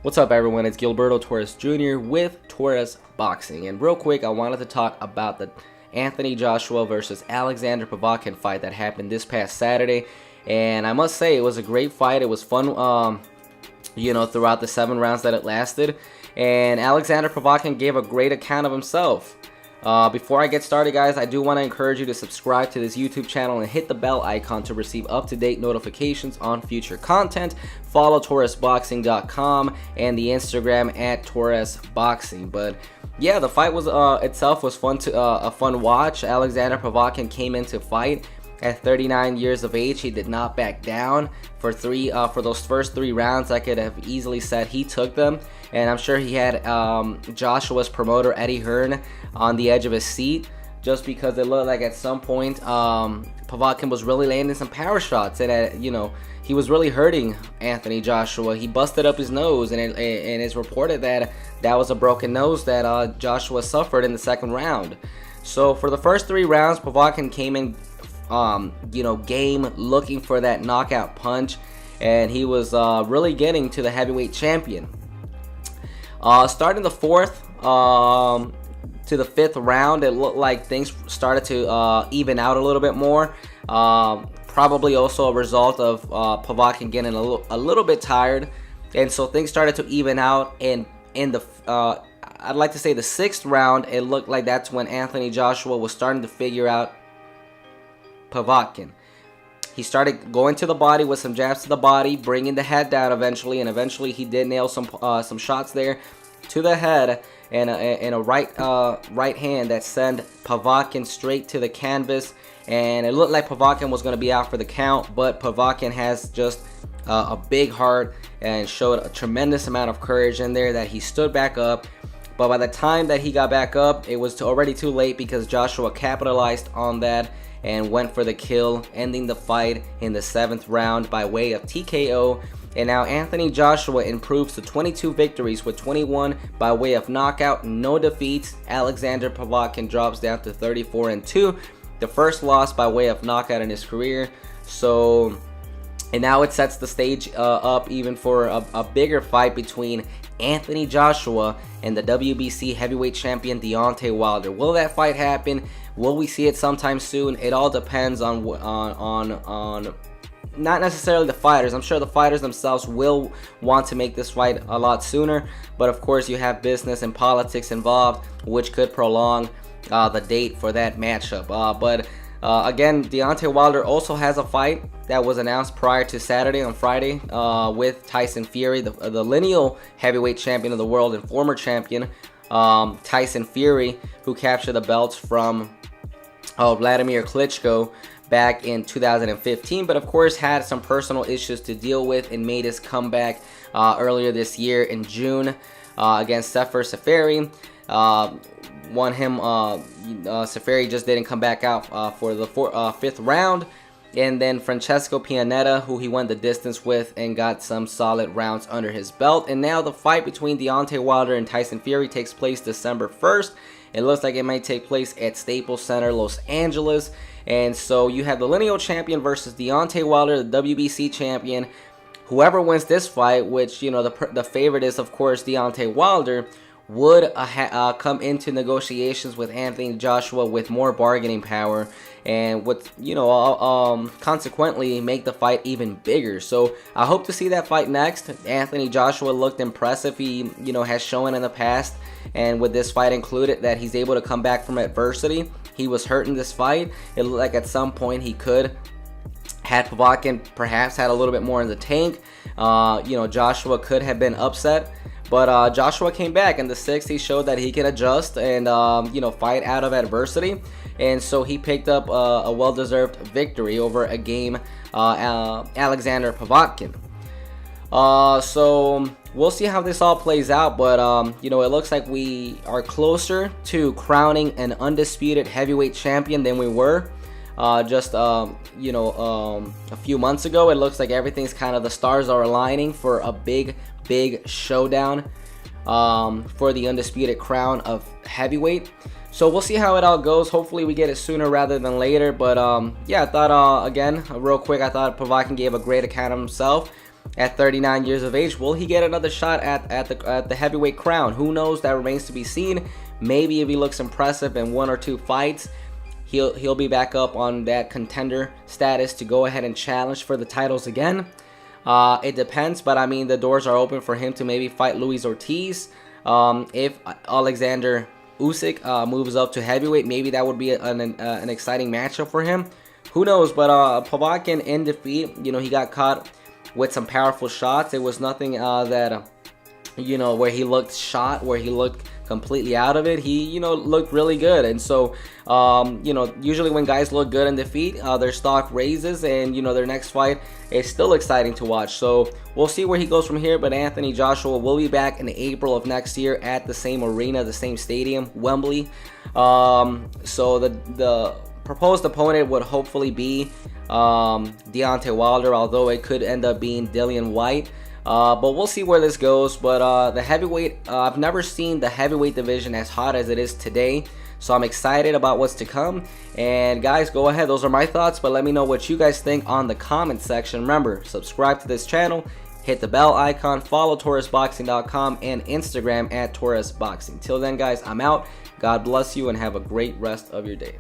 What's up, everyone? It's Gilberto Torres Jr. with Torres Boxing. And real quick, I wanted to talk about the Anthony Joshua versus Alexander Povetkin fight that happened this past Saturday. And I must say, it was a great fight. It was fun, throughout the 7 rounds that it lasted. And Alexander Povetkin gave a great account of himself. Before I get started, guys, I do want to encourage you to subscribe to this YouTube channel and hit the bell icon to receive up-to-date notifications on future content. Follow TorresBoxing.com and the Instagram at TorresBoxing. But yeah, the fight was itself was a fun watch. Alexander Povetkin came into fight at 39 years of age. He did not back down for those first 3 rounds. I could have easily said he took them, and I'm sure he had Joshua's promoter Eddie Hearn on the edge of his seat, just because it looked like at some point Povetkin was really landing some power shots, and he was really hurting Anthony Joshua. He busted up his nose, and it's reported that that was a broken nose that Joshua suffered in the second round. So for the first 3 rounds, Povetkin came in game looking for that knockout punch, and he was really getting to the heavyweight champion. Starting the 4th to the 5th round, it looked like things started to even out a little bit more. Probably also a result of Povetkin getting a little bit tired, and so things started to even out. And in the I'd like to say the 6th round, it looked like that's when Anthony Joshua was starting to figure out Povetkin. He started going to the body with some jabs to the body, bringing the head down eventually, and eventually he did nail some shots there to the head, and a right hand that sent Povetkin straight to the canvas. And it looked like Povetkin was going to be out for the count, but Povetkin has just a big heart and showed a tremendous amount of courage in there that he stood back up. But by the time that he got back up, it was already too late, because Joshua capitalized on that and went for the kill, ending the fight in the 7th round by way of TKO. And now Anthony Joshua improves to 22 victories with 21 by way of knockout, no defeats. Alexander Povetkin drops down to 34-2, the first loss by way of knockout in his career. And now it sets the stage up even for a bigger fight between Anthony Joshua and the WBC heavyweight champion Deontay Wilder. Will that fight happen? Will we see it sometime soon? It all depends on not necessarily the fighters. I'm sure the fighters themselves will want to make this fight a lot sooner, but of course you have business and politics involved, which could prolong the date for that matchup. Again, Deontay Wilder also has a fight that was announced prior to Saturday on Friday with Tyson Fury, the lineal heavyweight champion of the world and former champion Tyson Fury, who captured the belts from Vladimir Klitschko back in 2015, but of course had some personal issues to deal with and made his comeback earlier this year in June against Sefer Seferi. Won him. Seferi just didn't come back out for the 5th round. And then Francesco Pianetta, who he went the distance with and got some solid rounds under his belt. And now the fight between Deontay Wilder and Tyson Fury takes place December 1st. It looks like it might take place at Staples Center, Los Angeles. And so you have the lineal champion versus Deontay Wilder, the WBC champion. Whoever wins this fight, which, the favorite is, of course, Deontay Wilder, would come into negotiations with Anthony Joshua with more bargaining power, and would consequently make the fight even bigger. So I hope to see that fight next. Anthony Joshua looked impressive. He has shown in the past, and with this fight included, that he's able to come back from adversity. He was hurt in this fight. It looked like at some point he could, had Povetkin perhaps had a little bit more in the tank, Joshua could have been upset. But Joshua came back in the 6th. He showed that he can adjust and fight out of adversity, and so he picked up a well-deserved victory over a game Alexander Povetkin. So we'll see how this all plays out, but it looks like we are closer to crowning an undisputed heavyweight champion than we were just a few months ago. It looks like everything's the stars are aligning for a big showdown for the undisputed crown of heavyweight. So we'll see how it all goes. Hopefully we get it sooner rather than later. But yeah, I thought again, real quick, I thought Povetkin gave a great account of himself. at 39 years of age. Will he get another shot at the heavyweight crown? Who knows? That remains to be seen. Maybe if he looks impressive in 1 or 2 fights, he'll be back up on that contender status to go ahead and challenge for the titles again. It depends, but I mean, the doors are open for him to maybe fight Luis Ortiz. If Alexander Usyk moves up to heavyweight, maybe that would be an exciting matchup for him. Who knows? But Povetkin in defeat, you know, he got caught with some powerful shots. It was nothing that, you know, where he looked shot, where he looked completely out of it. He, you know, looked really good. And so, you know, usually when guys look good in defeat, their stock raises, and, you know, their next fight is still exciting to watch. So we'll see where he goes from here. But Anthony Joshua will be back in April of next year at the same arena, the same stadium, Wembley. So the proposed opponent would hopefully be Deontay Wilder, although it could end up being Dillian White. But we'll see where this goes. But the heavyweight, I've never seen the heavyweight division as hot as it is today. So I'm excited about what's to come. And guys, go ahead. Those are my thoughts. But let me know what you guys think on the comment section. Remember, subscribe to this channel. Hit the bell icon. Follow TorresBoxing.com and Instagram at TorresBoxing. Till then, guys, I'm out. God bless you and have a great rest of your day.